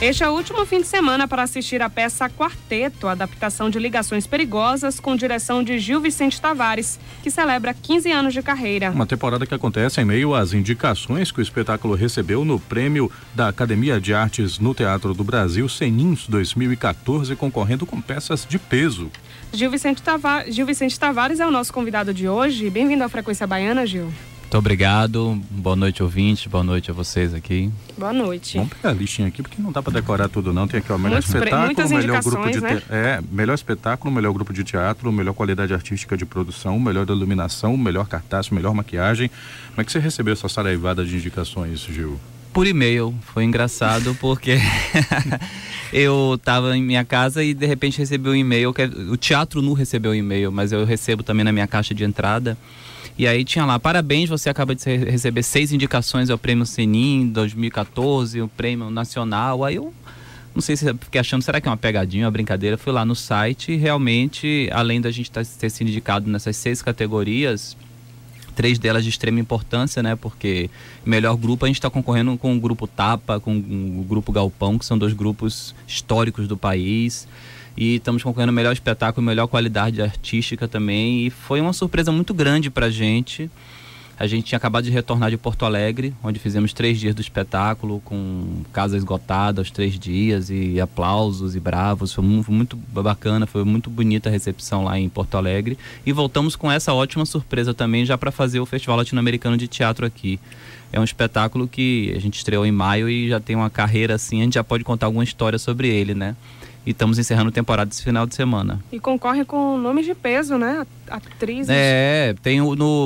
Este é o último fim de semana para assistir a peça Quarteto, adaptação de Ligações Perigosas, com direção de Gil Vicente Tavares, que celebra 15 anos de carreira. Uma temporada que acontece em meio às indicações que o espetáculo recebeu no prêmio da Academia de Artes no Teatro do Brasil, Senins 2014, concorrendo com peças de peso. Gil Vicente Tavares é o nosso convidado de hoje. Bem-vindo à Frequência Baiana, Gil. Muito obrigado, boa noite ouvintes, boa noite a vocês aqui. Boa noite. Vamos pegar a listinha aqui, porque não dá para decorar tudo não, tem aqui o melhor espetáculo, melhor grupo de melhor espetáculo, melhor grupo de teatro, melhor qualidade artística de produção, melhor iluminação, melhor cartaz, melhor maquiagem. Como é que você recebeu essa saraivada de indicações, Gil? Por e-mail, foi engraçado porque eu estava em minha casa e de repente recebi um e-mail, o Teatro Nu recebeu um e-mail, mas eu recebo também na minha caixa de entrada. E aí tinha lá, parabéns, você acaba de receber 6 indicações ao Prêmio Senin 2014, o Prêmio Nacional. Aí eu não sei se fiquei achando, será que é uma pegadinha, uma brincadeira? Fui lá no site e realmente, além da gente ter sido indicado nessas 6 categorias, 3 delas de extrema importância, né? Porque melhor grupo a gente está concorrendo com o Grupo Tapa, com o Grupo Galpão, que são 2 grupos históricos do país. E estamos concorrendo melhor espetáculo, melhor qualidade artística também. E foi uma surpresa muito grande pra gente. A gente tinha acabado de retornar de Porto Alegre, onde fizemos 3 dias do espetáculo, com casa esgotada aos 3 dias, e aplausos e bravos. Foi muito bacana, foi muito bonita a recepção lá em Porto Alegre. E voltamos com essa ótima surpresa também, já para fazer o Festival Latino-Americano de Teatro aqui. É um espetáculo que a gente estreou em maio e já tem uma carreira assim, a gente já pode contar alguma história sobre ele, né? E estamos encerrando a temporada esse final de semana. E concorre com nomes de peso, né? Atrizes. Tem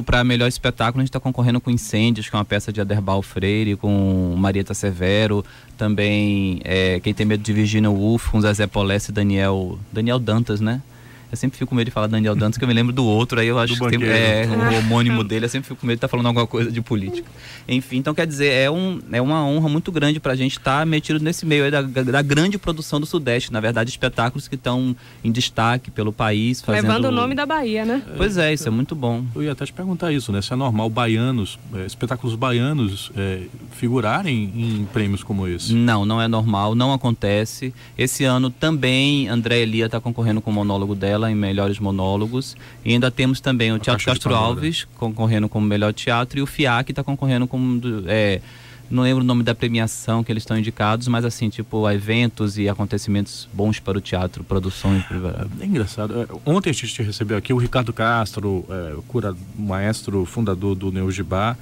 para melhor espetáculo, a gente está concorrendo com Incêndios, que é uma peça de Aderbal Freire, com Marieta Severo, também Quem Tem Medo de Virginia Woolf, com Zezé Polesse e Daniel Dantas, né? Eu sempre fico com medo de falar Daniel Dantas, que eu me lembro do outro, aí eu acho que o homônimo dele, eu sempre fico com medo de estar falando alguma coisa de política. Enfim, então quer dizer, é uma honra muito grande pra gente estar metido nesse meio aí da grande produção do Sudeste, na verdade, espetáculos que estão em destaque pelo país. Levando o nome da Bahia, né? Pois é, isso é muito bom. Eu ia até te perguntar isso, né? Se é normal espetáculos baianos figurarem em prêmios como esse. Não é normal, não acontece. Esse ano também André Elia está concorrendo com o monólogo dela em melhores monólogos, e ainda temos também o Teatro Castro Alves concorrendo como melhor teatro, e o FIAC está concorrendo como não lembro o nome da premiação que eles estão indicados, mas assim, tipo, eventos e acontecimentos bons para o teatro, produções. É engraçado. Ontem a gente recebeu aqui o Ricardo Castro, maestro, fundador do Neogibá,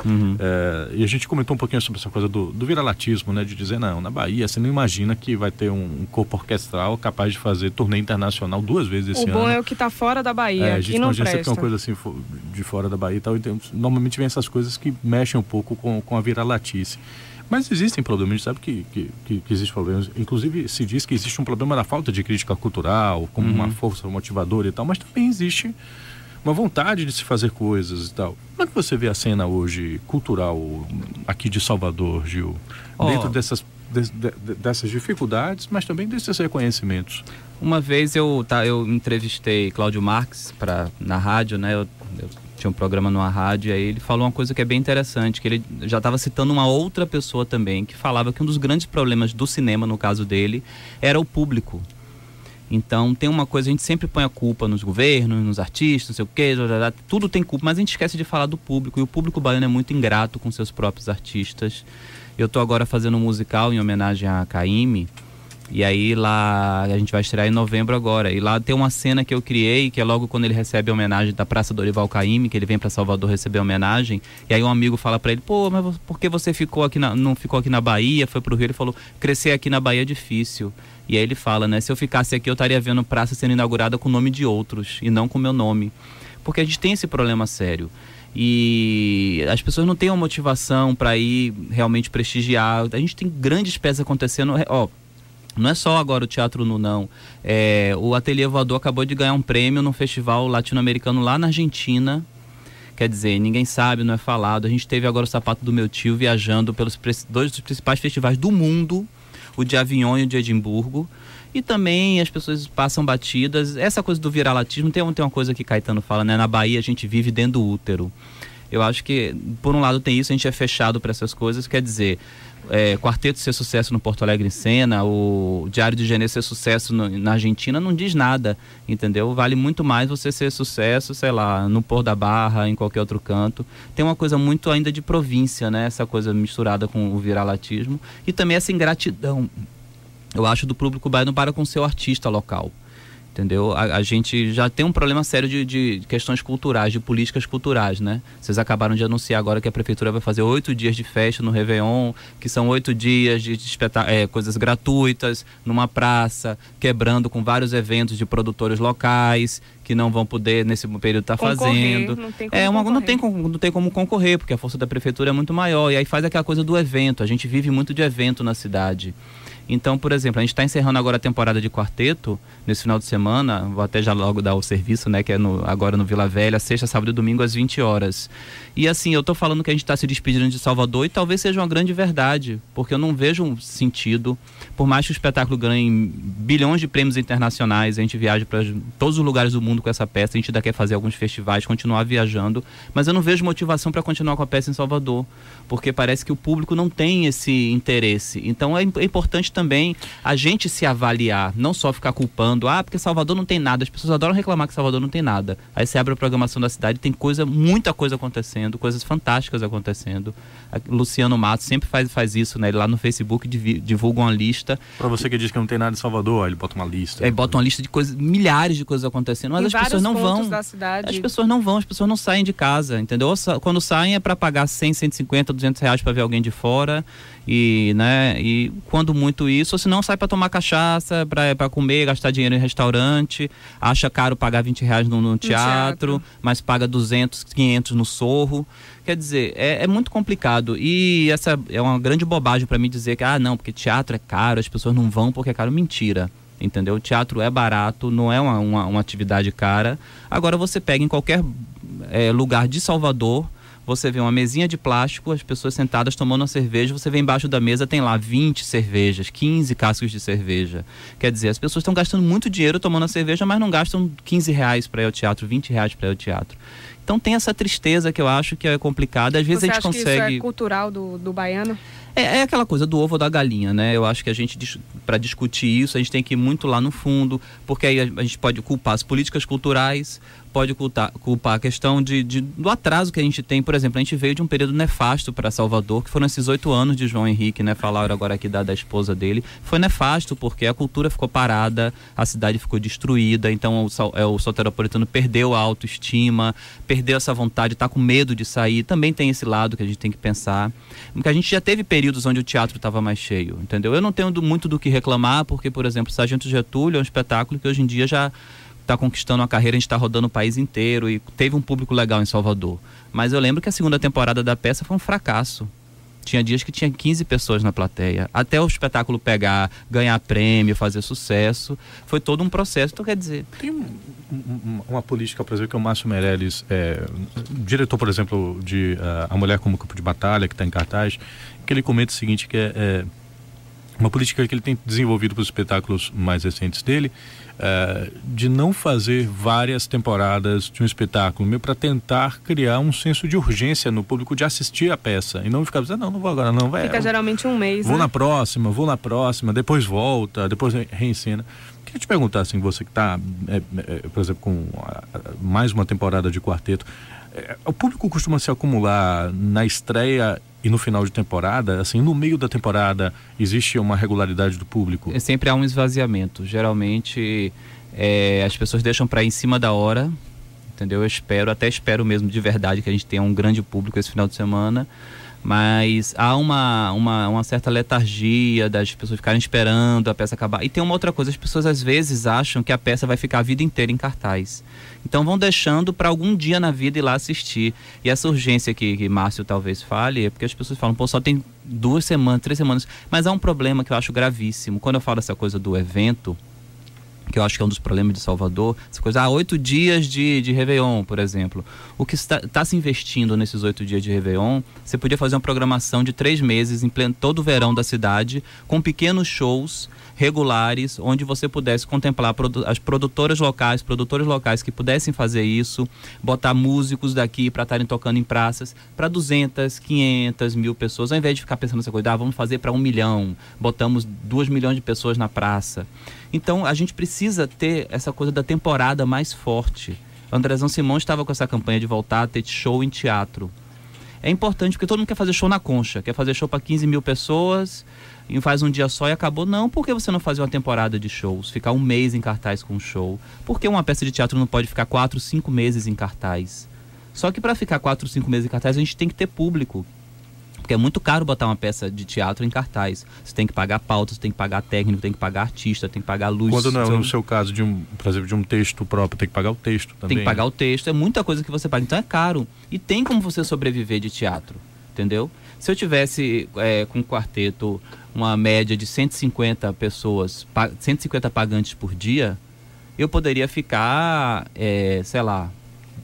e a gente comentou um pouquinho sobre essa coisa do viralatismo, né? De dizer, não, na Bahia você não imagina que vai ter um corpo orquestral capaz de fazer turnê internacional 2 vezes esse ano. O bom é o que está fora da Bahia, a gente não imagina presta. Sempre uma coisa assim de fora da Bahia e tal, então, normalmente vem essas coisas que mexem um pouco com a viralatice. Mas existem problemas, a gente sabe que existem problemas. Inclusive, se diz que existe um problema na falta de crítica cultural, como uma força motivadora e tal, mas também existe uma vontade de se fazer coisas e tal. Como é que você vê a cena hoje cultural aqui de Salvador, Gil? Dentro dessas dificuldades, mas também desses reconhecimentos. Uma vez eu entrevistei Cláudio Marques na rádio, né? Eu tinha um programa numa rádio, e aí ele falou uma coisa que é bem interessante, que ele já estava citando uma outra pessoa também, que falava que um dos grandes problemas do cinema, no caso dele, era o público. Então tem uma coisa, a gente sempre põe a culpa nos governos, nos artistas, não sei o quê, tudo tem culpa, mas a gente esquece de falar do público, e o público baiano é muito ingrato com seus próprios artistas. Eu estou agora fazendo um musical em homenagem a Caymmi, e aí lá a gente vai estrear em novembro agora, e lá tem uma cena que eu criei, que é logo quando ele recebe a homenagem da Praça Dorival Caymmi, que ele vem para Salvador receber a homenagem, e aí um amigo fala para ele, pô, mas por que você não ficou aqui na Bahia, foi pro Rio? Ele falou, crescer aqui na Bahia é difícil. E aí ele fala, né, se eu ficasse aqui eu estaria vendo praça sendo inaugurada com o nome de outros, e não com o meu nome, porque a gente tem esse problema sério. E as pessoas não têm uma motivação para ir realmente prestigiar. A gente tem grandes peças acontecendo, não é só agora o Teatro Nu, não. O Ateliê Voador acabou de ganhar um prêmio num festival latino-americano lá na Argentina. Quer dizer, ninguém sabe, não é falado. A gente teve agora o Sapato do Meu Tio viajando pelos 2 dos principais festivais do mundo, o de Avignon e o de Edimburgo. E também as pessoas passam batidas. Essa coisa do viralatismo, tem uma coisa que Caetano fala, né? Na Bahia a gente vive dentro do útero. Eu acho que, por um lado, tem isso, a gente é fechado para essas coisas, quer dizer, Quarteto ser sucesso no Porto Alegre em Cena, o Diário de Janeiro ser sucesso na Argentina, não diz nada, entendeu? Vale muito mais você ser sucesso, sei lá, no Pôr da Barra, em qualquer outro canto. Tem uma coisa muito ainda de província, né? Essa coisa misturada com o viralatismo e também essa ingratidão, eu acho, do público baiano para com o seu artista local. Entendeu? A gente já tem um problema sério de questões culturais, de políticas culturais, né? Vocês acabaram de anunciar agora que a prefeitura vai fazer 8 dias de festa no Réveillon, que são 8 dias de coisas gratuitas, numa praça, quebrando com vários eventos de produtores locais, que não vão poder, nesse período, estar fazendo. Não tem como concorrer, porque a força da prefeitura é muito maior. E aí faz aquela coisa do evento. A gente vive muito de evento na cidade. Então, por exemplo, a gente está encerrando agora a temporada de quarteto, nesse final de semana, vou até já logo dar o serviço, né, que é agora no Vila Velha, sexta, sábado e domingo às 20 horas. E assim, eu tô falando que a gente está se despedindo de Salvador e talvez seja uma grande verdade, porque eu não vejo um sentido, por mais que o espetáculo ganhe bilhões de prêmios internacionais, a gente viaja para todos os lugares do mundo com essa peça, a gente ainda quer fazer alguns festivais, continuar viajando, mas eu não vejo motivação para continuar com a peça em Salvador, porque parece que o público não tem esse interesse. Então é importante também a gente se avaliar, não só ficar culpando, porque Salvador não tem nada, as pessoas adoram reclamar que Salvador não tem nada. Aí você abre a programação da cidade, tem muita coisa acontecendo, coisas fantásticas acontecendo. Luciano Matos sempre faz isso, né? Ele lá no Facebook divulga uma lista. Pra você que diz que não tem nada em Salvador, ele bota uma lista. Aí bota uma lista de coisas, milhares de coisas acontecendo, mas as pessoas não vão. Da cidade. As pessoas não saem de casa, entendeu? Quando saem é para pagar 100, 150, 200 reais para ver alguém de fora. E quando muito isso, ou se não sai para tomar cachaça, para comer, gastar dinheiro em restaurante, acha caro pagar 20 reais no teatro, mas paga 200, 500 no Sorro. Quer dizer, é muito complicado e essa é uma grande bobagem para mim dizer que não, porque teatro é caro, as pessoas não vão porque é caro. Mentira, entendeu? O teatro é barato, não é uma atividade cara. Agora você pega em qualquer lugar de Salvador, você vê uma mesinha de plástico, as pessoas sentadas tomando uma cerveja, você vê embaixo da mesa, tem lá 20 cervejas, 15 cascos de cerveja. Quer dizer, as pessoas estão gastando muito dinheiro tomando a cerveja, mas não gastam 15 reais para ir ao teatro, 20 reais para ir ao teatro. Então tem essa tristeza que eu acho que é complicada. Às vezes a gente consegue... Você acha que isso é cultural do baiano? É aquela coisa do ovo ou da galinha, né? Eu acho que a gente, para discutir isso, a gente tem que ir muito lá no fundo, porque aí a gente pode culpar as políticas culturais, pode culpar a questão do atraso que a gente tem. Por exemplo, a gente veio de um período nefasto para Salvador, que foram esses 8 anos de João Henrique, né? Falaram agora aqui da esposa dele. Foi nefasto porque a cultura ficou parada, a cidade ficou destruída, então o soteropolitano perdeu a autoestima, perdeu essa vontade, está com medo de sair. Também tem esse lado que a gente tem que pensar. Porque a gente já teve períodos onde o teatro estava mais cheio, entendeu? Eu não tenho muito do que reclamar, porque, por exemplo, Sargento Getúlio é um espetáculo que hoje em dia já está conquistando uma carreira, a gente está rodando o país inteiro e teve um público legal em Salvador. Mas eu lembro que a segunda temporada da peça foi um fracasso. Tinha dias que tinha 15 pessoas na plateia. Até o espetáculo pegar, ganhar prêmio, fazer sucesso, foi todo um processo. Então, quer dizer... Tem uma política, por exemplo, que é o Márcio Meirelles, diretor, por exemplo, de A Mulher como Campo de Batalha, que está em cartaz, que ele comenta o seguinte, que é uma política que ele tem desenvolvido para os espetáculos mais recentes dele, de não fazer várias temporadas de um espetáculo, meio para tentar criar um senso de urgência no público de assistir a peça e não ficar dizendo, não vou agora não, vai. Fica geralmente um mês, vou na próxima, depois volta, depois reensena. Queria te perguntar, assim, você que está, por exemplo, com mais uma temporada de quarteto, o público costuma se acumular na estreia e no final de temporada, assim, no meio da temporada existe uma regularidade do público? Sempre há um esvaziamento. Geralmente as pessoas deixam para ir em cima da hora, entendeu? Até espero mesmo de verdade que a gente tenha um grande público esse final de semana, mas há uma certa letargia das pessoas ficarem esperando a peça acabar. E tem uma outra coisa, as pessoas às vezes acham que a peça vai ficar a vida inteira em cartaz. Então vão deixando para algum dia na vida ir lá assistir. E essa urgência que Márcio talvez fale é porque as pessoas falam, só tem 2 semanas, 3 semanas. Mas há um problema que eu acho gravíssimo. Quando eu falo essa coisa do evento, que eu acho que é um dos problemas de Salvador, essa coisa, 8 dias de Réveillon, por exemplo. O que está se investindo nesses 8 dias de Réveillon, você podia fazer uma programação de 3 meses em pleno, todo o verão da cidade, com pequenos shows regulares, onde você pudesse contemplar as produtores locais que pudessem fazer isso, botar músicos daqui para estarem tocando em praças para 200, 500, 1.000 pessoas, ao invés de ficar pensando nessa coisa, vamos fazer para 1 milhão, botamos 2 milhões de pessoas na praça. Então a gente precisa ter essa coisa da temporada mais forte. O Andrezão Simões estava com essa campanha de voltar a ter show em teatro. É importante porque todo mundo quer fazer show na Concha, quer fazer show para 15 mil pessoas e faz um dia só e acabou. Não, por que você não fazer uma temporada de shows, ficar 1 mês em cartaz com um show? Por que uma peça de teatro não pode ficar 4, 5 meses em cartaz? Só que para ficar 4, 5 meses em cartaz a gente tem que ter público. Porque é muito caro botar uma peça de teatro em cartaz. Você tem que pagar pauta, você tem que pagar técnico, tem que pagar artista, tem que pagar luz. Quando não é no seu caso, por exemplo, de um texto próprio, tem que pagar o texto também. Tem que pagar o texto, é muita coisa que você paga. Então é caro. E tem como você sobreviver de teatro, entendeu? Se eu tivesse com um quarteto uma média de 150 pessoas, 150 pagantes por dia, eu poderia ficar,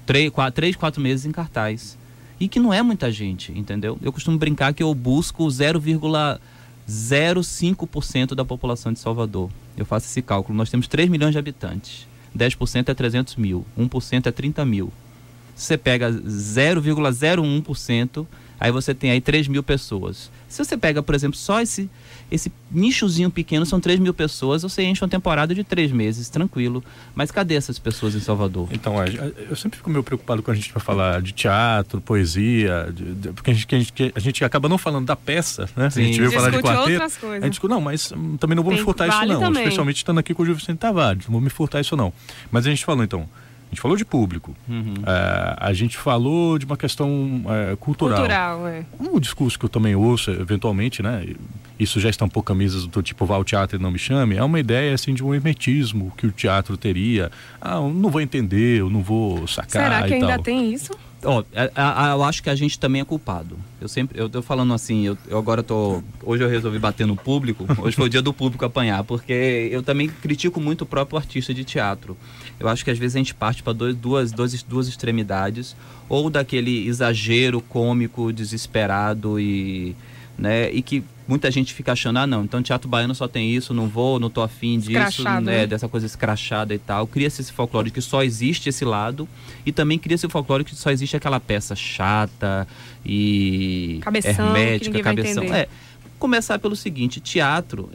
3, 4 meses em cartaz. E que não é muita gente, entendeu? Eu costumo brincar que eu busco 0,05% da população de Salvador. Eu faço esse cálculo. Nós temos 3 milhões de habitantes. 10% é 300 mil. 1% é 30 mil. Se você pega 0,01%, aí você tem aí 3 mil pessoas. Se você pega, por exemplo, só esse nichozinho pequeno, são 3 mil pessoas, você enche uma temporada de 3 meses, tranquilo. Mas cadê essas pessoas em Salvador? Então, eu sempre fico meio preocupado quando a gente vai falar de teatro, poesia, porque a gente acaba não falando da peça, né? Sim. A gente veio falar de quarteto. Outras coisas. A gente discute, não, mas também não vou me furtar isso não, também. Especialmente estando aqui com o Gil Vicente Tavares, não vou me furtar isso não. Mas a gente falou então, a gente falou de público, a gente falou de uma questão cultural. Um discurso que eu também ouço, eventualmente, né? Isso já estampou camisas do tipo vá ao teatro e não me chame. É uma ideia assim de um hermetismo que o teatro teria. Eu não vou entender, eu não vou sacar. Será que e ainda tal. tem isso? Eu acho que a gente também é culpado. Eu tô falando assim, hoje eu resolvi bater no público, hoje foi o dia do público apanhar, porque eu também critico muito o próprio artista de teatro. Eu acho que às vezes a gente parte para duas extremidades, ou daquele exagero cômico, desesperado e que muita gente fica achando, não, então teatro baiano só tem isso, não tô afim disso, né? Dessa coisa escrachada e tal. Cria-se esse folclore que só existe esse lado, e também cria-se o folclore que só existe aquela peça chata e cabeção, hermética, cabeção. Começar pelo seguinte, teatro,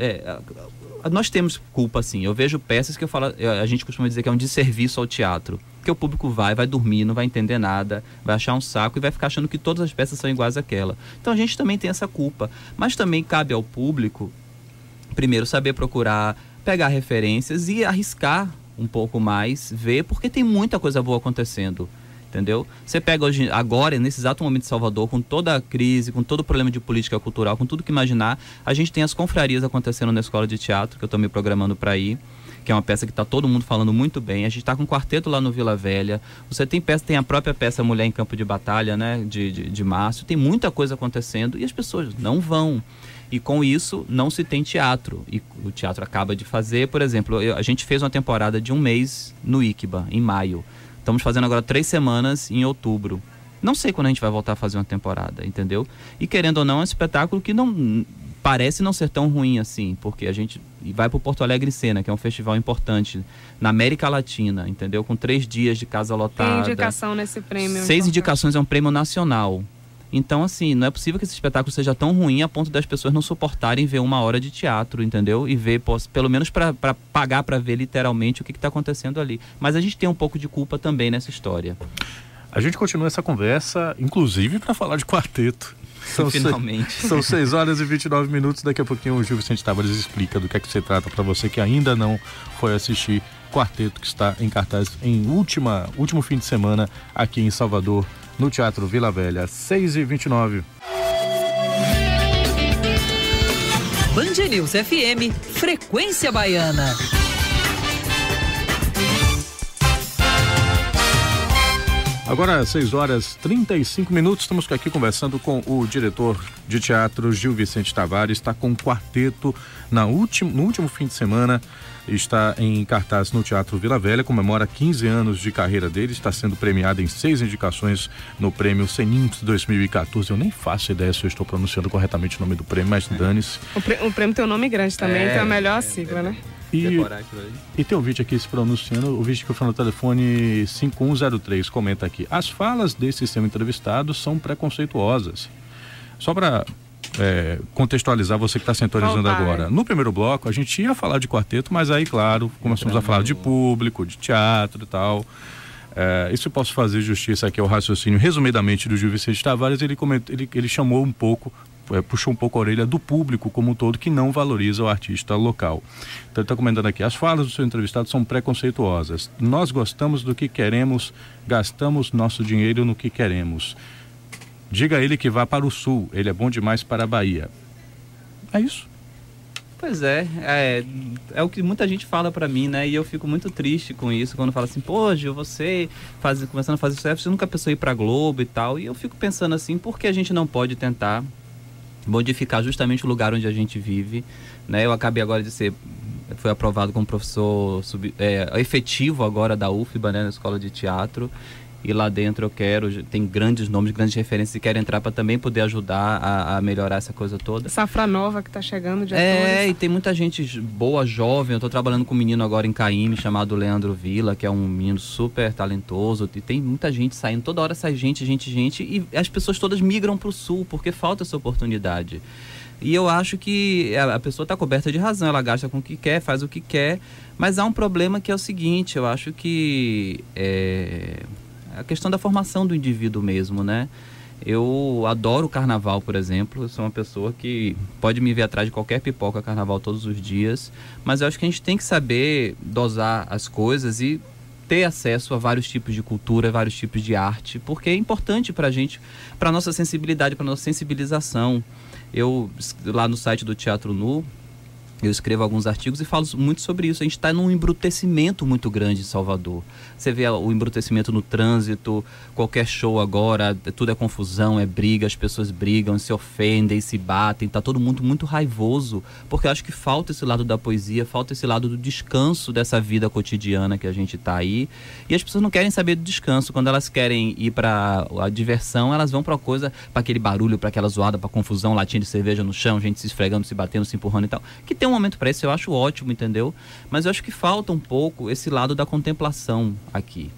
nós temos culpa, assim. Eu vejo peças que a gente costuma dizer que é um desserviço ao teatro. Porque o público vai dormir, não vai entender nada, vai achar um saco e vai ficar achando que todas as peças são iguais àquela. Então a gente também tem essa culpa. Mas também cabe ao público, primeiro, saber procurar, pegar referências e arriscar um pouco mais, ver, porque tem muita coisa boa acontecendo. Entendeu? Você pega agora, nesse exato momento de Salvador, com toda a crise, com todo o problema de política cultural, com tudo que imaginar, a gente tem as confrarias acontecendo na escola de teatro, que eu estou me programando para ir, que é uma peça que está todo mundo falando muito bem. A gente está com um quarteto lá no Vila Velha. Você tem a própria peça Mulher em Campo de Batalha, né? De Márcio. Tem muita coisa acontecendo e as pessoas não vão. E com isso não se tem teatro. E o teatro acaba de fazer, por exemplo, a gente fez uma temporada de 1 mês no Iquiba, em maio. Estamos fazendo agora 3 semanas em outubro. Não sei quando a gente vai voltar a fazer uma temporada, entendeu? E querendo ou não, é um espetáculo que não parece não ser tão ruim assim, porque a gente vai para o Porto Alegre Cena, que é um festival importante na América Latina, entendeu? Com 3 dias de casa lotada. Tem indicação nesse prêmio. 6 indicações, é um prêmio nacional. Então, assim, não é possível que esse espetáculo seja tão ruim a ponto das pessoas não suportarem ver 1 hora de teatro, entendeu? E ver, pelo menos para pagar para ver literalmente o que está acontecendo ali. Mas a gente tem um pouco de culpa também nessa história. A gente continua essa conversa, inclusive para falar de quarteto. Finalmente. São 6 horas e 29 minutos. Daqui a pouquinho o Gil Vicente Tavares explica do que é que se trata para você que ainda não foi assistir Quarteto, que está em cartaz em último fim de semana aqui em Salvador, no Teatro Vila Velha. 6h29. Band News FM, Frequência Baiana. Agora, 6h35, estamos aqui conversando com o diretor de teatro Gil Vicente Tavares. Está com um quarteto no último fim de semana, está em cartaz no Teatro Vila Velha, comemora 15 anos de carreira dele, está sendo premiado em 6 indicações no prêmio Seninx 2014. Eu nem faço ideia se eu estou pronunciando corretamente o nome do prêmio, mas dane-se. O prêmio tem um nome grande também, tem a melhor sigla, né? E tem um vídeo aqui se pronunciando, o vídeo que foi no telefone 5103, comenta aqui: as falas desse seu entrevistado são preconceituosas. Só para contextualizar você que está sintonizando agora. No primeiro bloco a gente ia falar de quarteto, mas aí, claro, começamos a falar de público, de teatro e tal. Isso eu posso fazer justiça aqui ao raciocínio resumidamente do Gil Vicente Tavares. Ele chamou um pouco, puxou um pouco a orelha do público como um todo, que não valoriza o artista local. Então ele está comentando aqui: as falas do seu entrevistado são preconceituosas. Nós gostamos do que queremos, gastamos nosso dinheiro no que queremos. Diga a ele que vá para o sul, ele é bom demais para a Bahia. É isso. Pois é o que muita gente fala pra mim, né? E eu fico muito triste com isso, quando fala assim: pô, Gil, você começando a fazer sucesso, você nunca pensou em ir pra Globo e tal. E eu fico pensando assim, por que a gente não pode tentar modificar justamente o lugar onde a gente vive, né? Eu acabei agora fui aprovado como professor efetivo agora da UFBA, né, na Escola de Teatro. E lá dentro tem grandes nomes, grandes referências, e quero entrar para também poder ajudar a melhorar essa coisa toda. Safra nova que está chegando de atores. E tem muita gente boa, jovem. Eu estou trabalhando com um menino agora em Caymmi, chamado Leandro Villa, que é um menino super talentoso. E tem muita gente saindo, toda hora sai gente. E as pessoas todas migram para o sul, porque falta essa oportunidade. E eu acho que a pessoa está coberta de razão, ela gasta com o que quer, faz o que quer. Mas há um problema que é o seguinte: eu acho que a questão da formação do indivíduo mesmo, né? Eu adoro o carnaval, por exemplo. Eu sou uma pessoa que pode me ver atrás de qualquer pipoca carnaval todos os dias, mas eu acho que a gente tem que saber dosar as coisas e ter acesso a vários tipos de cultura, vários tipos de arte, porque é importante pra gente, pra nossa sensibilidade, pra nossa sensibilização. Eu, lá no site do Teatro Nu, eu escrevo alguns artigos e falo muito sobre isso. A gente está num embrutecimento muito grande em Salvador. Você vê o embrutecimento no trânsito, qualquer show agora, tudo é confusão, é briga, as pessoas brigam, se ofendem, se batem, tá todo mundo muito raivoso, porque eu acho que falta esse lado da poesia, falta esse lado do descanso dessa vida cotidiana que a gente tá aí. E as pessoas não querem saber do descanso. Quando elas querem ir para a diversão, elas vão para coisa, para aquele barulho, para aquela zoada, para confusão, latinha de cerveja no chão, gente se esfregando, se batendo, se empurrando e tal. Que tem um momento para isso, eu acho ótimo, entendeu? Mas eu acho que falta um pouco esse lado da contemplação aqui.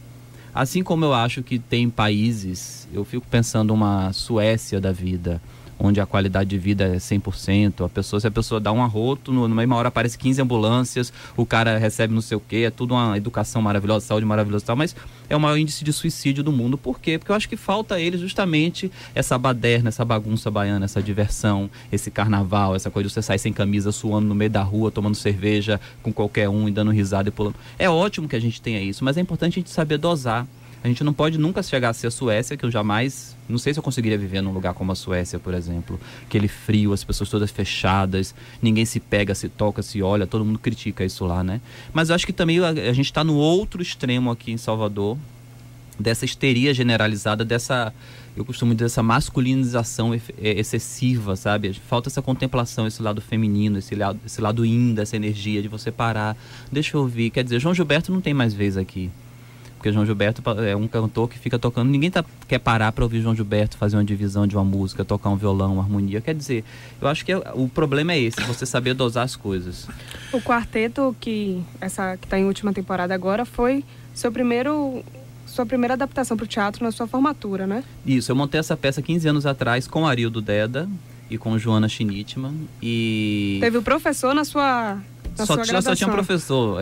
Assim como eu acho que tem países, eu fico pensando uma Suécia da vida, onde a qualidade de vida é 100%, se a pessoa dá um arroto, numa mesma hora aparece 15 ambulâncias, o cara recebe não sei o quê, é tudo uma educação maravilhosa, saúde maravilhosa e tal, mas é o maior índice de suicídio do mundo. Por quê? Porque eu acho que falta a eles justamente essa baderna, essa bagunça baiana, essa diversão, esse carnaval, essa coisa de você sair sem camisa, suando no meio da rua, tomando cerveja com qualquer um e dando risada e pulando. É ótimo que a gente tenha isso, mas é importante a gente saber dosar. A gente não pode nunca chegar a ser a Suécia, que eu jamais... Não sei se eu conseguiria viver num lugar como a Suécia, por exemplo. Aquele frio, as pessoas todas fechadas, ninguém se pega, se toca, se olha, todo mundo critica isso lá, né? Mas eu acho que também a gente está no outro extremo aqui em Salvador, dessa histeria generalizada, eu costumo dizer, essa masculinização excessiva, sabe? Falta essa contemplação, esse lado feminino, esse lado yin, essa energia de você parar. Deixa eu ouvir. Quer dizer, João Gilberto não tem mais vez aqui. Porque João Gilberto é um cantor que fica tocando, ninguém quer parar para ouvir João Gilberto fazer uma divisão de uma música, tocar um violão, uma harmonia. Quer dizer, eu acho que o problema é esse, você saber dosar as coisas. O quarteto que está em última temporada agora foi sua primeira adaptação para o teatro na sua formatura, né? Isso, eu montei essa peça 15 anos atrás com Arildo Deda e com Joana Schnittmann. Teve o professor na sua... Só tinha um professor.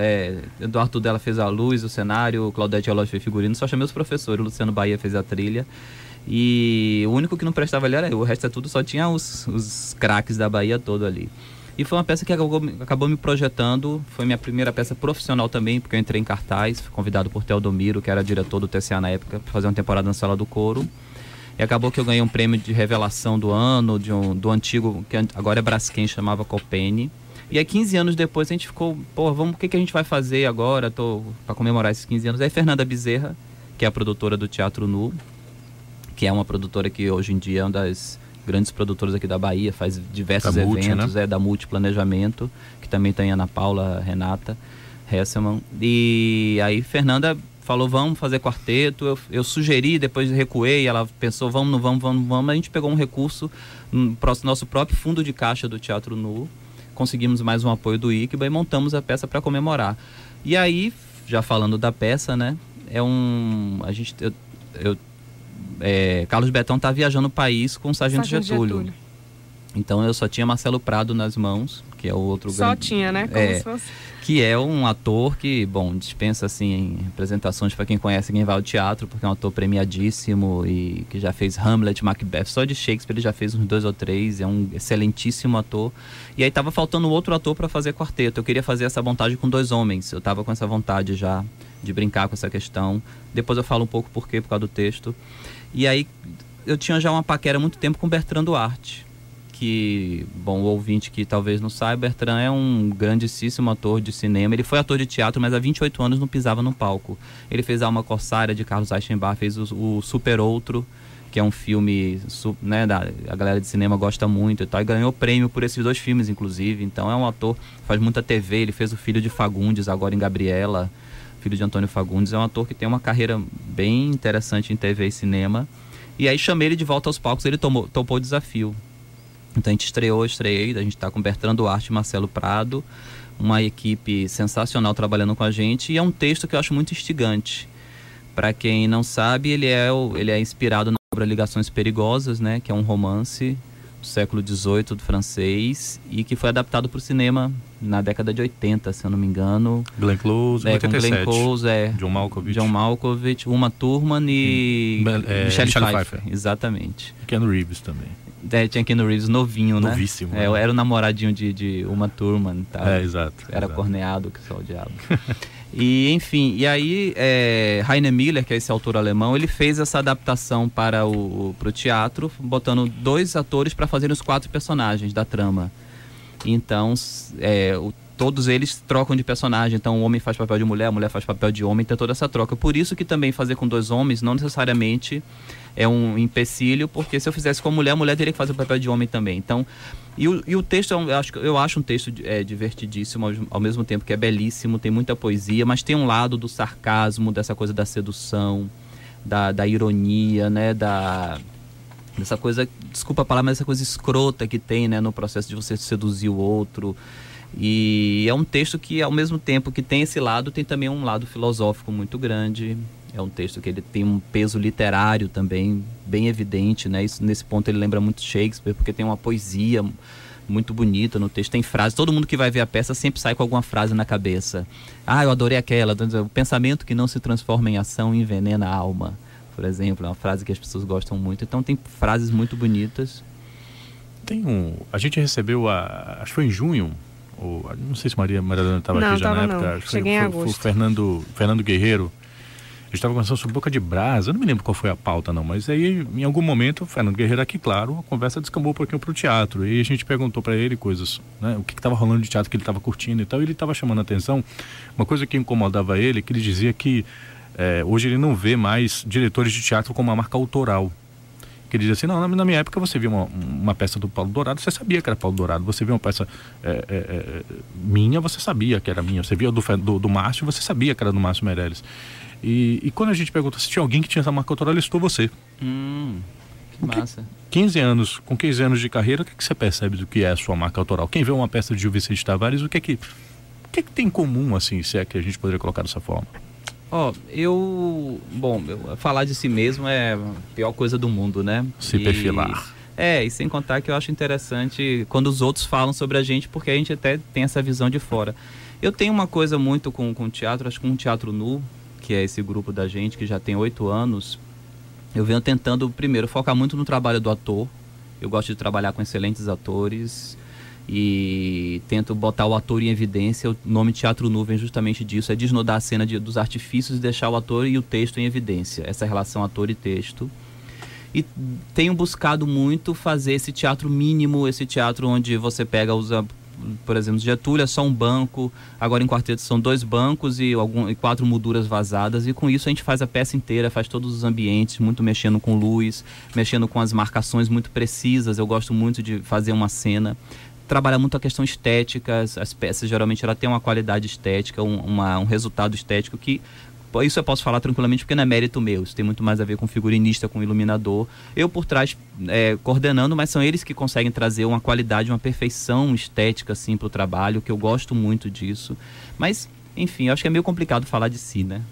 Eduardo Della fez a luz, o cenário, o Claudete Alves fez figurino, só chamei os professores, o Luciano Bahia fez a trilha. E o único que não prestava ali era eu, o resto é tudo, só tinha os craques da Bahia todo ali. E foi uma peça que acabou me projetando, foi minha primeira peça profissional também, porque eu entrei em cartaz, fui convidado por Teodomiro, que era diretor do TCA na época, para fazer uma temporada na Sala do Coro. E acabou que eu ganhei um prêmio de revelação do ano, do antigo, que agora é Braskem, chamava Copene. E aí 15 anos depois a gente ficou, o que a gente vai fazer agora para comemorar esses 15 anos? Aí Fernanda Bezerra, que é a produtora do Teatro Nu, que é uma produtora que hoje em dia é uma das grandes produtoras aqui da Bahia, faz diversos eventos, da Multiplanejamento, que também tem a Ana Paula, Renata Hesselmann. E aí Fernanda falou, vamos fazer quarteto. Eu sugeri, depois recuei, ela pensou, vamos. A gente pegou um recurso no nosso próprio fundo de caixa do Teatro Nu, conseguimos mais um apoio do ICBA e montamos a peça para comemorar. E aí, já falando da peça, né, Carlos Betão tá viajando o país com o Sargento Getúlio. Então eu só tinha Marcelo Prado nas mãos, que é o outro Só tinha, né? Como se fosse... Que é um ator que, bom, dispensa assim representações para quem conhece, quem vai ao teatro, porque é um ator premiadíssimo e que já fez Hamlet, Macbeth, só de Shakespeare ele já fez uns 2 ou 3, é um excelentíssimo ator. E aí tava faltando outro ator para fazer quarteto. Eu queria fazer essa montagem com 2 homens. Eu tava com essa vontade já de brincar com essa questão. Depois eu falo um pouco por causa do texto. E aí eu tinha já uma paquera há muito tempo com Bertrand Duarte, que, bom, o ouvinte que talvez não saiba, Bertrand é um grandíssimo ator de cinema. Ele foi ator de teatro, mas há 28 anos não pisava no palco. Ele fez a Alma Corsária de Carlos Eichenbach, fez o Super Outro, que é um filme, né, a galera de cinema gosta muito e tal, e ganhou prêmio por esses 2 filmes, inclusive. Então é um ator, faz muita TV, ele fez o Filho de Fagundes, agora em Gabriela, filho de Antônio Fagundes. É um ator que tem uma carreira bem interessante em TV e cinema. E aí chamei ele de volta aos palcos, ele topou o desafio. Então a gente estreei, a gente está com Bertrand Duarte e Marcelo Prado, uma equipe sensacional trabalhando com a gente, e é um texto que eu acho muito instigante. Para quem não sabe, ele é inspirado na obra Ligações Perigosas, né, que é um romance do século XVIII do francês e que foi adaptado para o cinema na década de 80, se eu não me engano. Glenn Close, 87. Glenn Close, John Malkovich, Uma Thurman e Michelle Pfeiffer. Exatamente. E Keanu Reeves também. Tinha Keanu Reeves novinho, né? Novíssimo. Eu era o namoradinho de Uma Thurman. Tá? Exato. Era corneado, que só o diabo. E, enfim, e aí Heiner Miller, que é esse autor alemão, ele fez essa adaptação para o teatro, botando 2 atores para fazerem os 4 personagens da trama. Então, todos eles trocam de personagem. Então, o homem faz papel de mulher, a mulher faz papel de homem, tem toda essa troca. Por isso que também fazer com 2 homens não necessariamente é um empecilho, porque se eu fizesse com a mulher teria que fazer o papel de homem também. Então, e o texto, eu acho um texto divertidíssimo, ao mesmo tempo que é belíssimo, tem muita poesia, mas tem um lado do sarcasmo, dessa coisa da sedução, da ironia, né, dessa coisa, desculpa a palavra, mas essa coisa escrota que tem, né, no processo de você seduzir o outro. E é um texto que, ao mesmo tempo que tem esse lado, tem também um lado filosófico muito grande. É um texto que ele tem um peso literário também bem evidente, né? Isso, nesse ponto ele lembra muito Shakespeare, porque tem uma poesia muito bonita no texto, tem frases. Todo mundo que vai ver a peça sempre sai com alguma frase na cabeça. Eu adorei aquela, o pensamento que não se transforma em ação envenena a alma, por exemplo. É uma frase que as pessoas gostam muito. Então tem frases muito bonitas. A gente recebeu, acho que foi em junho, não sei se Maria Dona estava aqui já na época. Cheguei em agosto. O Fernando Guerreiro. A gente estava conversando sobre Boca de Brasa, eu não me lembro qual foi a pauta não, mas aí em algum momento o Fernando Guerreiro aqui, claro, a conversa descambou um pouquinho para o teatro, e a gente perguntou para ele coisas, né, o que estava rolando de teatro que ele estava curtindo e tal, e ele estava chamando a atenção, uma coisa que incomodava ele, que ele dizia que hoje ele não vê mais diretores de teatro como uma marca autoral. Que ele dizia assim, não, na minha época você via uma peça do Paulo Dourado, você sabia que era Paulo Dourado, você via uma peça minha, você sabia que era minha, você via do Márcio, você sabia que era do Márcio Meirelles. E quando a gente perguntou se tinha alguém que tinha essa marca autoral, ele listou você. Que massa. 15 anos de carreira, o que você percebe do que é a sua marca autoral? Quem vê uma peça de Gil Vicente Tavares, o que é que tem em comum, assim, se é que a gente poderia colocar dessa forma? Falar de si mesmo é a pior coisa do mundo, né? Se perfilar. E sem contar que eu acho interessante quando os outros falam sobre a gente, porque a gente até tem essa visão de fora. Eu tenho uma coisa muito com teatro, acho que com o Teatro Nu, que é esse grupo da gente que já tem 8 anos, eu venho tentando, primeiro, focar muito no trabalho do ator. Eu gosto de trabalhar com excelentes atores e tento botar o ator em evidência. O nome Teatro Nu vem justamente disso, é desnudar a cena dos artifícios e deixar o ator e o texto em evidência, essa relação ator e texto. E tenho buscado muito fazer esse teatro mínimo, esse teatro onde você pega, usa por exemplo, Getúlio é só um banco, agora em quarteto são 2 bancos e 4 molduras vazadas, e com isso a gente faz a peça inteira, faz todos os ambientes, muito mexendo com luz, mexendo com as marcações muito precisas. Eu gosto muito de fazer uma cena, trabalhar muito a questão estética. As peças geralmente ela tem uma qualidade estética, um resultado estético que... Isso eu posso falar tranquilamente porque não é mérito meu, isso tem muito mais a ver com figurinista, com iluminador. Eu por trás coordenando, mas são eles que conseguem trazer uma qualidade, uma perfeição estética assim para o trabalho, que eu gosto muito disso. Mas, enfim, eu acho que é meio complicado falar de si, né?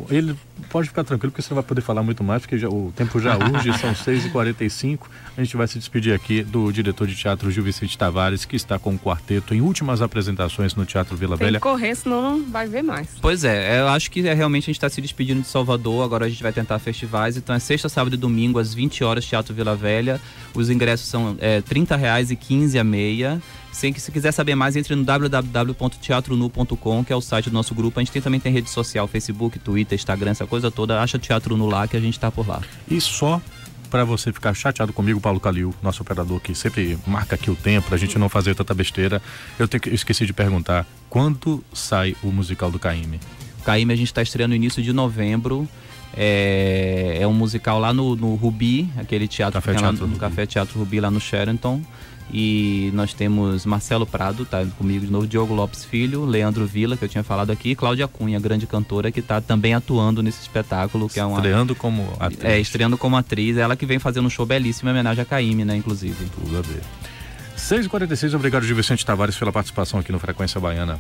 Ele pode ficar tranquilo porque você não vai poder falar muito mais, porque o tempo já urge, são 6h45. A gente vai se despedir aqui do diretor de teatro Gil Vicente Tavares, que está com o quarteto em últimas apresentações no Teatro Vila Velha. Tem que correr, senão não vai ver mais. Pois é, eu acho que realmente a gente está se despedindo de Salvador, agora a gente vai tentar festivais, então é sexta, sábado e domingo às 20 horas, Teatro Vila Velha. Os ingressos são R$30 e 15 a meia. Se quiser saber mais, entre no www.teatronu.com, que é o site do nosso grupo. A gente também tem rede social, Facebook, Twitter, Instagram, essa coisa toda. Acha Teatro Nu lá que a gente tá por lá. E só para você ficar chateado comigo, Paulo Calil, nosso operador que sempre marca aqui o tempo, pra gente não fazer tanta besteira, eu esqueci de perguntar, quando sai o musical do Caymmi? Caymmi a gente tá estreando no início de novembro. É um musical lá no Rubi, aquele teatro que tem lá no Café Teatro Rubi, lá no Sheraton. E nós temos Marcelo Prado, tá comigo de novo, Diogo Lopes Filho, Leandro Villa, que eu tinha falado aqui, e Cláudia Cunha, grande cantora, que está também atuando nesse espetáculo. Que estreando como atriz. Estreando como atriz. Ela que vem fazendo um show belíssimo em homenagem a Caymmi, né, inclusive. Tudo a ver. 6h46, obrigado Gil Vicente Tavares pela participação aqui no Frequência Baiana.